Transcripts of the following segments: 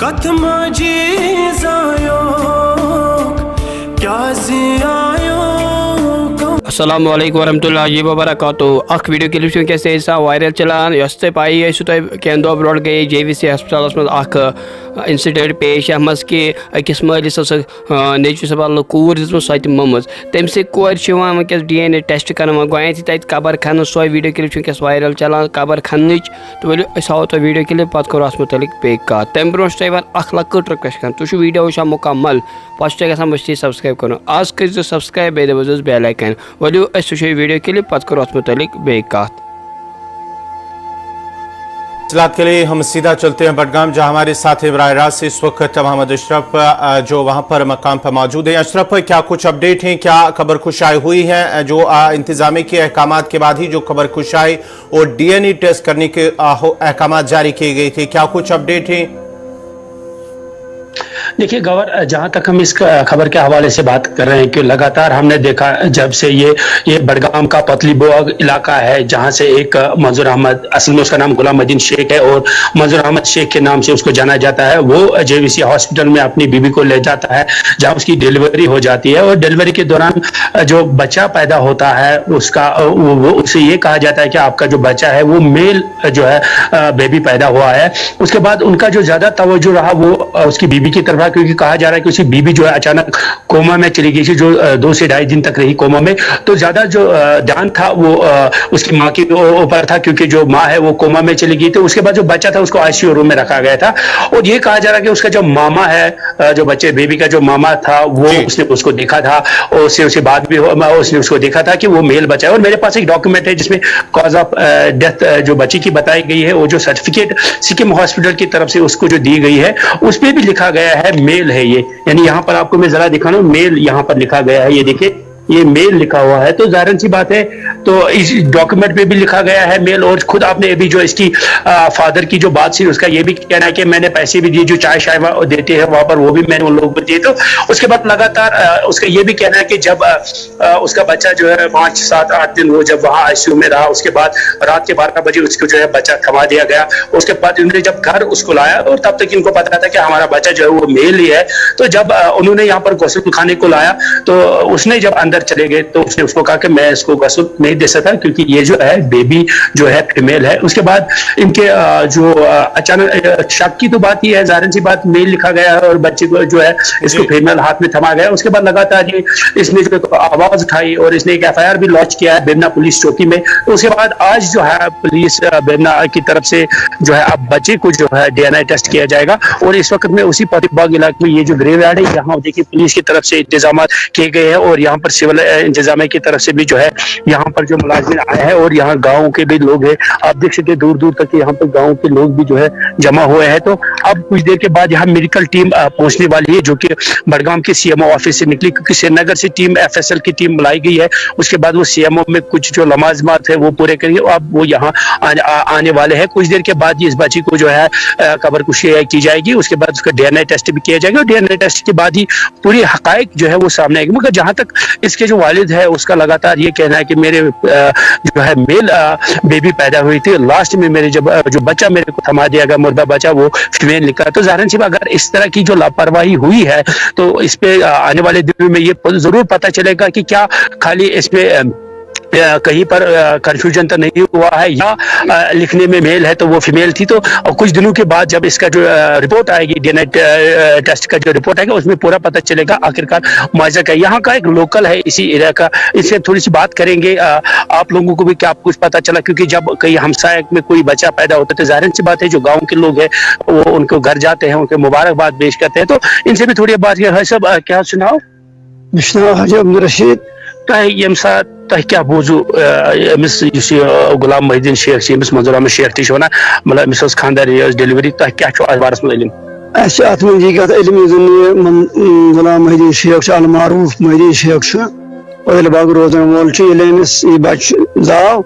कथ माझी जायोग क्या जियायो अस्सलाम वालेकुम वरहमतुल्लाहि वबरकातुहू अख वीडियो क्लिप वैस वायरल चलान यह पाई कैन दो ब्रोट गई JVC हस्पताल मज इंसिडेंट पेश यह मज कि अकिस मलिस नेचु सब कूर दिन सो मम्ज तम कोर वस DNA टेस्ट कर गोत तत कबर खन सो वीडियो क्लिप वैस वायरल चलान कबर खन तो वो हाव तुम वीडियो क्लिप पे करो अत मुतलिक पे कत तम ब्रो तुम लकट रिक्वेस्ट कर तुम वीडियो वुचान मुकम्मल पे मस्ती सब्सक्राइब कर आज कर सब्सक्राइब बे दबो बेल आइकन वलियो वीडियो क्लिप पे करो अत मुतलिक बे कत। तफसीलात के लिए हम सीधा चलते हैं बडगाम, जहां हमारे साथी बराह रास्त से इस वक्त मोहम्मद अशरफ जो वहां पर मकाम पर मौजूद है। अशरफ, क्या कुछ अपडेट हैं, क्या खबर खुशाई हुई है? जो इंतजामी के अहकाम के बाद ही जो खबर खुशाई और DNA टेस्ट करने के अहकाम जारी किए गए थे, क्या कुछ अपडेट हैं? देखिए गवर, जहां तक हम इस खबर के हवाले से बात कर रहे हैं कि लगातार हमने देखा जब से ये बडगाम का पतली बोग इलाका है, जहां से एक मंजूर अहमद, असल में उसका नाम गुलामुद्दीन शेख है और मंजूर अहमद शेख के नाम से उसको जाना जाता है, वो JVC हॉस्पिटल में अपनी बीवी को ले जाता है जहां उसकी डिलीवरी हो जाती है। और डिलीवरी के दौरान जो बच्चा पैदा होता है उसका उसे ये कहा जाता है कि आपका जो बच्चा है वो मेल जो है बेबी पैदा हुआ है। उसके बाद उनका जो ज्यादा तवज्जो रहा वो उसकी बीवी की तरफ, क्योंकि कहा जा रहा है कि उसकी बीवी जो है अचानक कोमा में चली गई थी, जो 2 से ढाई दिन तक रही कोमा में। तो ज्यादा जो ध्यान था वो उसकी माँ के ऊपर था, क्योंकि जो माँ है वो कोमा में चली गई। तो उसके बाद जो बच्चा था उसको ICU रूम में रखा गया था। और ये कहा जा रहा है कि उसका जो मामा है, जो बच्चे बेबी का जो मामा था, वो उसने उसको देखा था और उससे बात भी उसने उसको देखा था कि वो मेल बच्चा है। और मेरे पास एक डॉक्यूमेंट है जिसमें कॉज ऑफ डेथ जो बच्ची की बताई गई है, वो जो सर्टिफिकेट सिक्किम हॉस्पिटल की तरफ से उसको जो दी गई है उस पर भी लिखा गया है मेल है ये, यानी यहाँ पर आपको मैं जरा दिखा रहा हूँ, मेल यहाँ पर लिखा गया है, ये देखिए ये मेल लिखा हुआ है। तो जाहिर सी बात है, तो इस डॉक्यूमेंट में भी लिखा गया है मेल। और खुद आपने अभी जो इसकी फादर की जो बात थी उसका ये भी कहना है कि मैंने पैसे भी दिए, जो चाय शाय देते हैं वहां पर वो भी मैंने उन लोगों को दिए। तो उसके बाद लगातार उसका ये भी कहना है कि जब उसका बच्चा जो है 5, 7, 8 दिन वो जब वहाँ ICU में रहा, उसके बाद रात के 12 बजे उसको जो है बच्चा थमा दिया गया। उसके बाद उन्होंने जब घर उसको लाया और तब तक इनको पता था कि हमारा बच्चा जो है वो मेल ही है। तो जब उन्होंने यहाँ पर गुस्ल खाने को लाया तो उसने जब अंदर चले गए तो उसने उसको कहा कि मैं इसको गुस्ल नहीं दे सकता क्योंकि ये जो है बेबी जो है फीमेल है। उसके बाद इनके जो अचानक शक की तो बात ये है, जाहिर सी बात मेल लिखा गया है और बच्चे को जो है इसको फीमेल हाथ में थमा गया। उसके बाद लगातार ये इसने जो आवाज उठाई और इसने एक FIR भी लॉन्च किया है बेमना पुलिस चौकी में। तो उसके बाद आज जो है पुलिस बेमना की तरफ से जो है अब बच्चे को जो है DNA टेस्ट किया जाएगा। और इस वक्त में उसी पतिबाग इलाके में ये जो ग्रेवयार्ड है, यहाँ देखिए पुलिस की तरफ से इंतजाम किए गए हैं और यहाँ पर सिविल इंतजामिया की तरफ से भी जो है यहाँ पर जो मुलाजिम आए हैं और यहाँ गाँव के भी लोग हैं, आप देख सकते दूर दूर तक यहाँ पर गाँव के लोग भी जो है जमा हुए हैं। तो अब कुछ देर के बाद यहाँ मेडिकल टीम पहुंचने वाली है जो कि बडगाम के CMO ऑफिस से निकली, क्योंकि श्रीनगर से टीम FSL की टीम बुलाई गई है। उसके बाद वो CMO में कुछ जो लवाजमात है वो पूरे करेंगे। अब वो यहाँ आने वाले हैं। कुछ देर के बाद इस बच्ची को जो है कब्र कुशी की जाएगी। उसके बाद उसका DNA टेस्ट भी किया जाएगा और DNA टेस्ट के बाद ही पूरी हकायक जो है वो सामने आएगी। मगर जहाँ तक इसके जो वालिद है उसका लगातार ये कहना है कि मेरे जो है मेल बेबी पैदा हुई थी, लास्ट में मेरे जब जो बच्चा मेरे को थमा दिया गया मुर्दा बच्चा वो फीमेल निकला। तो जाहिर सी अगर इस तरह की जो लापरवाही हुई है तो इस पे आने वाले दिनों में ये जरूर पता चलेगा कि क्या खाली इसमें कहीं पर कंफ्यूजन तो नहीं हुआ है या लिखने में मेल है तो वो फीमेल थी। तो कुछ दिनों के बाद जब इसका जो रिपोर्ट आएगी, DNA टेस्ट का जो रिपोर्ट आएगा उसमें पूरा पता चलेगा आखिरकार मुआवजा का। यहाँ का एक लोकल है इसी एरिया का, इससे थोड़ी सी बात करेंगे। आप लोगों को भी क्या कुछ पता चला, क्योंकि जब कहीं हमसाय में कोई बच्चा पैदा होता है तो जाहिर सी बात है जो गाँव के लोग हैं वो उनको घर जाते हैं, उनके मुबारकबाद पेश करते हैं। तो इनसे भी थोड़ी बात है। सब क्या सुनाओ रशीद यम साथ क्या बोझू गुलाम मोहिद्दीन शेख मंजूर अहमद शेख ती वन मतलब खानदार डिलीवरी क्या बारस में इलम अत इलम गुलाम मोहिद्दीन शेख अलमारूफ मोहिद्दीन शेख ओयल बाग रोजन वोल यह बच जाव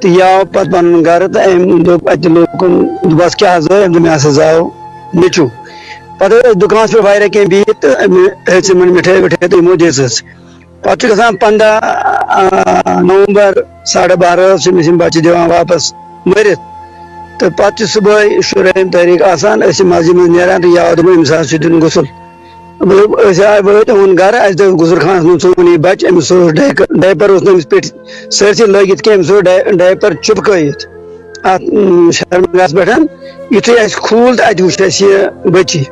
तो यह पे पन घर तो अम दोपस क्या मे जाव नचू पे दुकान पे वारिया कह बिहत तो मिठाई विठाई तो यमो दिस पे 15 नवंबर 12:30 बच्चे दिवान वापस मरित تو پتہ صبح شرائم تاریخ آسان مسجد من نیران تو یاد امس دن غسل مطلب آئے وت اون گھر اس دن غسل خانس من ژون یہ بچہ امس ڈائپر اس نمس پہ سرسی لگت کہ امس ڈائپر چپکت ات شرمگاہس پہ یتھے اس کھول تو ات وچ اس یہ بچی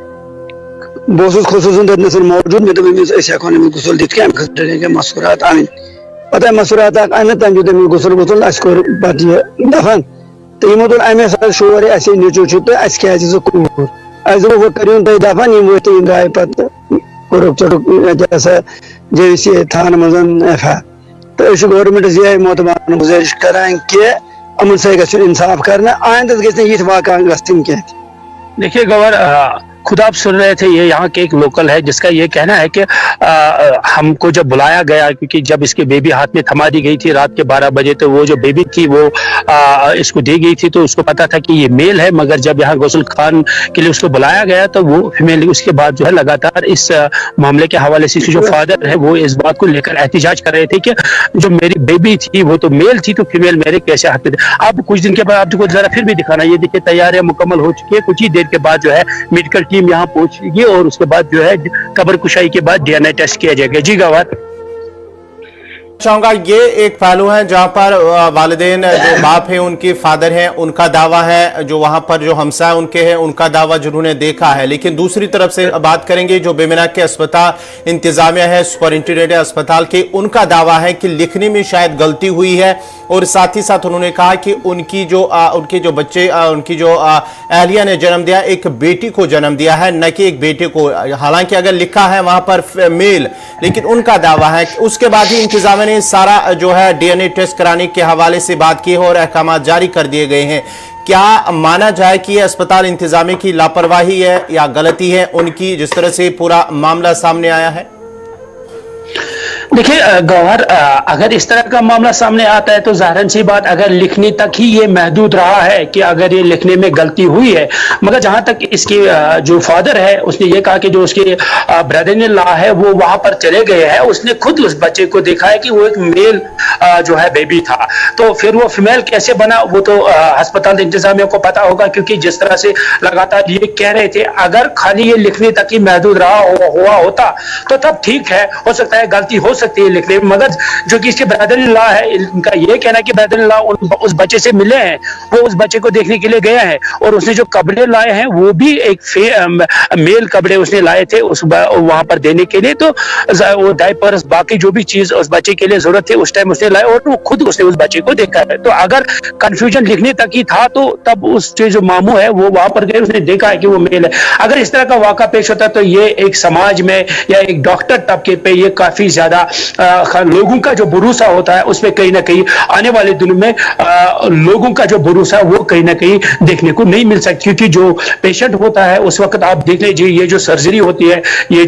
بہت خصوصاً تتنس موجود مے دس ہیکو امس غسل دت کہ خطرے مسورات ان پتہ مسورات ان تم دیت امس غسل غسل اس کور پتہ یہ دفن تو یہ دون امے ساتھ شور اس نیچو تو اس کیا کور اس وہ کرون تھی دفن یہ وت درائے پتہ کورک جیسا جے سی تھان مزن ایف آر تو گورمنٹس یہ معتبر گزارش کران کہ امن سے گھن انصاف کرنا آئندہ گھن یہ واقع گھن کی دیکھیے گور خود آپ سن رہے تھے یہ یہاں کے ایک لوکل ہے جس کا یہ کہنا ہے کہ ہم کو جب بلایا گیا کیونکہ جب اس کے بیبی ہاتھ میں تھما دی گئی تھی رات کے 12 بجے تو وہ جو بیبی تھی وہ اس کو دی گئی تھی تو اس کو پتا تھا کہ یہ میل ہے مگر جب یہاں غسل خان کے لیے اس کو بلایا گیا تو وہ فیمیل اس کے بعد جو ہے لگاتار اس معاملے کے حوالے سے جو فادر ہے وہ اس بات کو لے کر احتجاج کر رہے تھے کہ جو میری بیبی تھی وہ تو میل تھی تو فیمیل میرے کیسے ہاتھ میں اب کچھ دن کے بعد آپ کو ذرا پھر بھی دکھانا یہ دیکھیے تیاریاں مکمل ہو چکی ہے کچھ ہی دیر کے بعد جو ہے میڈیکل ٹیم یہاں پہنچے گی اور اس کے بعد جو ہے قبر کشائی کے بعد ڈی این اے ٹیسٹ کیا جائے گا جی گوار چاہوں گا یہ ایک پہلو ہے جہاں پر والدین جو باپ ہیں ان کے فادر ہیں ان کا دعویٰ ہے جو وہاں پر جو ہمسائے ان کے ہیں ان کا دعویٰ جنہوں نے دیکھا ہے لیکن دوسری طرف سے بات کریں گے جو بیمنا کے اسپتال انتظامیہ ہے سپرنٹینڈنٹ اسپتال کے ان کا دعویٰ ہے کہ لکھنے میں شاید غلطی ہوئی ہے اور ساتھ ہی ساتھ انہوں نے کہا کہ ان کے جو بچے ان کی جو اہلیہ نے جنم دیا ایک بیٹی کو جنم دیا ہے نہ کہ ایک بیٹے کو حالانکہ اگر لکھا ہے وہاں پر میل لیکن ان کا دعویٰ ہے کہ اس کے بعد ہی انتظامیہ نے سارا جو ہے ڈی این اے ٹیسٹ کرانے کے حوالے سے بات کی ہے اور احکامات جاری کر دیے گئے ہیں کیا مانا جائے کہ یہ اسپتال انتظامیہ کی لاپرواہی ہے یا غلطی ہے ان کی جس طرح سے پورا معاملہ سامنے آیا ہے دیکھیے گوہر اگر اس طرح کا معاملہ سامنے آتا ہے تو ظاہراً سی بات اگر لکھنے تک ہی یہ محدود رہا ہے کہ اگر یہ لکھنے میں غلطی ہوئی ہے مگر جہاں تک اس کے جو فادر ہے اس نے یہ کہا کہ جو اس کے بردر ان لا ہے وہ وہاں پر چلے گئے ہیں اس نے خود اس بچے کو دیکھا ہے کہ وہ ایک میل جو ہے بیبی تھا تو پھر وہ فیمیل کیسے بنا وہ تو ہسپتال انتظامیہ کو پتا ہوگا کیونکہ جس طرح سے لگاتار یہ کہہ رہے تھے اگر خالی یہ لکھنے تک ہی محدود رہا ہوا ہوتا تو تب ٹھیک ہے ہو سکتا ہے غلطی ہو سکتی ہے لکھنے میں مگر جو کہ اس کے بردر ان لا ہے ان کا یہ کہنا ہے کہ بردر ان لا اس بچے سے ملے ہیں وہ اس بچے کو دیکھنے کے لیے گیا ہے اور اس نے جو کپڑے لائے ہیں وہ بھی ایک میل کپڑے اس نے لائے تھے وہاں پر دینے کے لیے تو وہ ڈائپرز باقی جو بھی چیز اس بچے کے لیے ضرورت تھی اس ٹائم اس نے لائے اور وہ خود اس نے اس بچے کو دیکھا ہے تو اگر کنفیوژن لکھنے تک ہی تھا تو تب اس جو ماموں ہے وہ وہاں پر گئے اس نے دیکھا ہے کہ وہ میل ہے اگر اس طرح کا واقعہ پیش ہوتا تو یہ ایک سماج میں یا ایک ڈاکٹر طبقے پہ یہ کافی زیادہ لوگوں کا جو بھروسہ ہوتا ہے اس پہ کہیں نہ کہیں آنے والے دنوں میں لوگوں کا جو بھروسہ وہ کہیں نہ کہیں دیکھنے کو نہیں مل سکتی کیونکہ جو پیشنٹ ہوتا ہے اس وقت آپ دیکھ لیجیے یہ جو سرجری ہوتی ہے یہ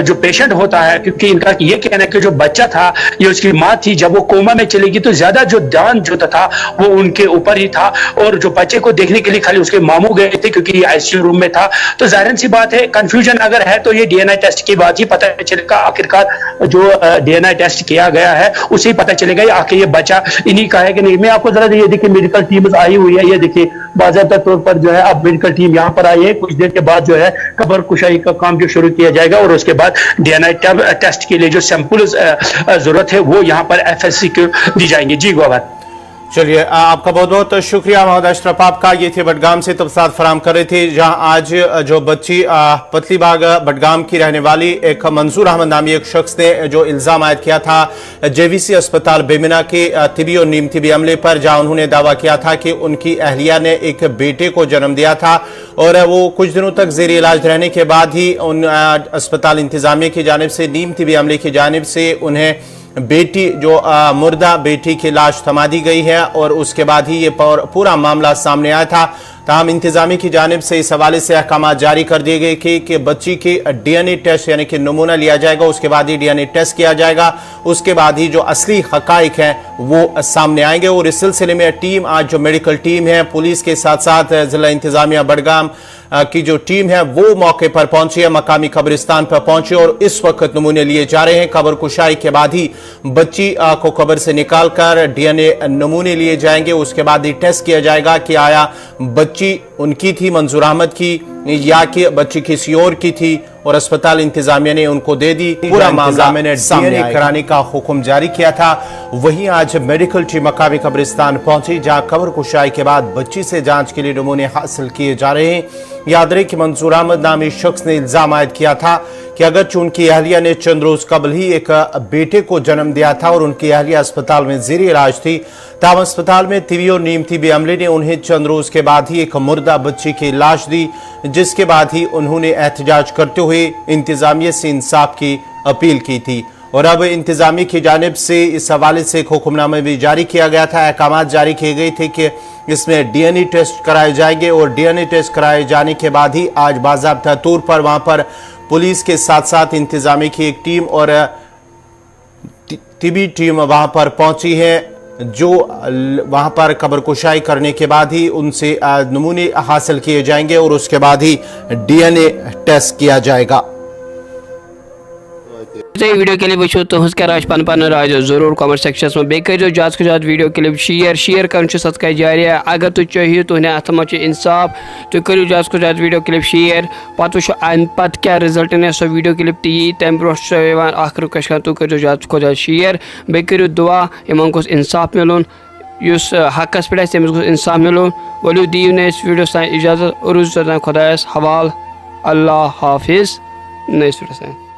جو پیشنٹ ہوتا ہے کیونکہ ان کا یہ کہنا ہے کہ جو بچہ تھا یہ اس کی ماں تھی جب وہ کوما میں چلے گی تو زیادہ جو دھیان جو تھا وہ ان کے اوپر ہی تھا اور جو بچے کو دیکھنے کے لیے خالی اس کے ماموں گئے تھے کیونکہ یہ آئی سی یو روم میں تھا تو ظاہر سی بات ہے کنفیوژن اگر ہے تو یہ ڈی این اے ٹیسٹ کی بات ہی پتہ چلے گا آخرکار جو ڈی این اے ٹیسٹ کیا گیا ہے اسے ہی پتہ چلے گا آخر یہ بچہ انہی کا ہے کہ نہیں میں آپ کو ذرا یہ دیکھیں میڈیکل ٹیم آئی ہوئی ہے یہ دیکھیے باضابطہ طور پر جو ہے اب میڈیکل ٹیم یہاں پر آئی ہے کچھ دیر کے بعد جو ہے قبر کشائی کا کام جو شروع کیا جائے گا اور اس کے بعد ڈی این اے ٹیسٹ کے لیے جو سیمپل ضرورت ہے وہ یہاں پر ایف ایس سی کو دی جائیں گے جی گوہر چلیے آپ کا بہت بہت شکریہ محمد اشرف آپ کا یہ تھے بڈگام سے تفصیلات فراہم کر رہے تھے جہاں آج جو بچی پتلی باغ بڈگام کی رہنے والی ایک منظور احمد نامی ایک شخص نے جو الزام عائد کیا تھا جے وی سی اسپتال بیمنا کے طبی اور نیم طبی عملے پر جہاں انہوں نے دعویٰ کیا تھا کہ ان کی اہلیہ نے ایک بیٹے کو جنم دیا تھا اور وہ کچھ دنوں تک زیر علاج رہنے کے بعد ہی ان اسپتال انتظامیہ کی جانب سے نیم طبی عملے کی جانب سے انہیں بیٹی جو مردہ بیٹی کی لاش تھما دی گئی ہے اور اس کے بعد ہی یہ پورا معاملہ سامنے آیا تھا تاہم انتظامیہ کی جانب سے اس حوالے سے احکامات جاری کر دیے گئے کہ بچی کے ڈی این اے ٹیسٹ یعنی کہ نمونہ لیا جائے گا اس کے بعد ہی ڈی این اے ٹیسٹ کیا جائے گا اس کے بعد ہی جو اصلی حقائق ہیں وہ سامنے آئیں گے اور اس سلسلے میں ٹیم آج جو میڈیکل ٹیم ہے پولیس کے ساتھ ساتھ ضلع انتظامیہ بڈگام की जो टीम है वो मौके पर पहुंची है, मकामी कब्रिस्तान पर पहुंची और इस वक्त नमूने लिए जा रहे हैं। कब्र कुशाई के बाद ही बच्ची को कब्र से निकालकर डीएनए नमूने लिए जाएंगे। उसके बाद ही टेस्ट किया जाएगा कि आया बच्ची उनकी थी, मंजूर अहमद की, या कि बच्ची किसी और की थी, और अस्पताल इंतजामिया ने उनको दे दी। पूरा मामला में डीएनए कराने का हुक्म जारी किया था। वहीं आज मेडिकल टीम मकामी कब्रिस्तान पहुंची, जहां कब्र कुशाई के बाद बच्ची से जांच के लिए नमूने हासिल किए जा रहे हैं। याद रहे कि मंजूर अहमद नामी शख्स ने इल्जाम आयद किया था कि अगरचे उनकी अहलिया ने चंद रोज कबल ही एक बेटे को जन्म दिया था और उनकी अहलिया अस्पताल में ज़ेरे इलाज थी, तब अस्पताल में तिबी और नीम तिबी अमले ने उन्हें चंद रोज के बाद ही एक मुर्दा बच्ची की लाश दी, जिसके बाद ही उन्होंने एहतजाज करते हुए इंतजामिया से इंसाफ की अपील की थी। और अब इंतजामिया की जानिब से इस हवाले से एक हुक्मनामा भी जारी किया गया था। अहकाम जारी किए गए थे कि इसमें डीएनए टेस्ट कराए जाएंगे और डीएनए टेस्ट कराए जाने के बाद ही आज बाज़ाब्ता तौर पर वहां पर पुलिस के साथ साथ इंतजामिया की एक टीम और तिबी टीम वहां पर पहुंची है, जो वहां पर कब्र कुशाई करने के बाद ही उनसे नमूने हासिल किए जाएंगे और उसके बाद ही डीएनए टेस्ट किया जाएगा। वीडियो क्लिप वो तुज क्या राय पन राय जरूर कमेंट सेक्शस में बेहद कर ज्यादा से ज्यादा वीडियो क्लिप शेयर कर सदका जारिया। अगर तुम चाहिए तुहने अत मे इंसाफ तुम करो ज्यादा से ज्यादा वीडियो क्लिप शेयर, पत वो पत क्या रिजल्ट ने सो वीडियो क्लिप ती तम ब्रो रिक्वेस्ट कर तुम करो ज्यादा से ज्यादा शेयर, बे करो दुआ इन गोस इंसाफ मिलून, उस हकस पे तमिस गोस इंसाफ मिलून। वलू दीव ने इस वीडियो इजाजत और खुदायस हवाल। अल्लाह हाफिज। नई वीडियो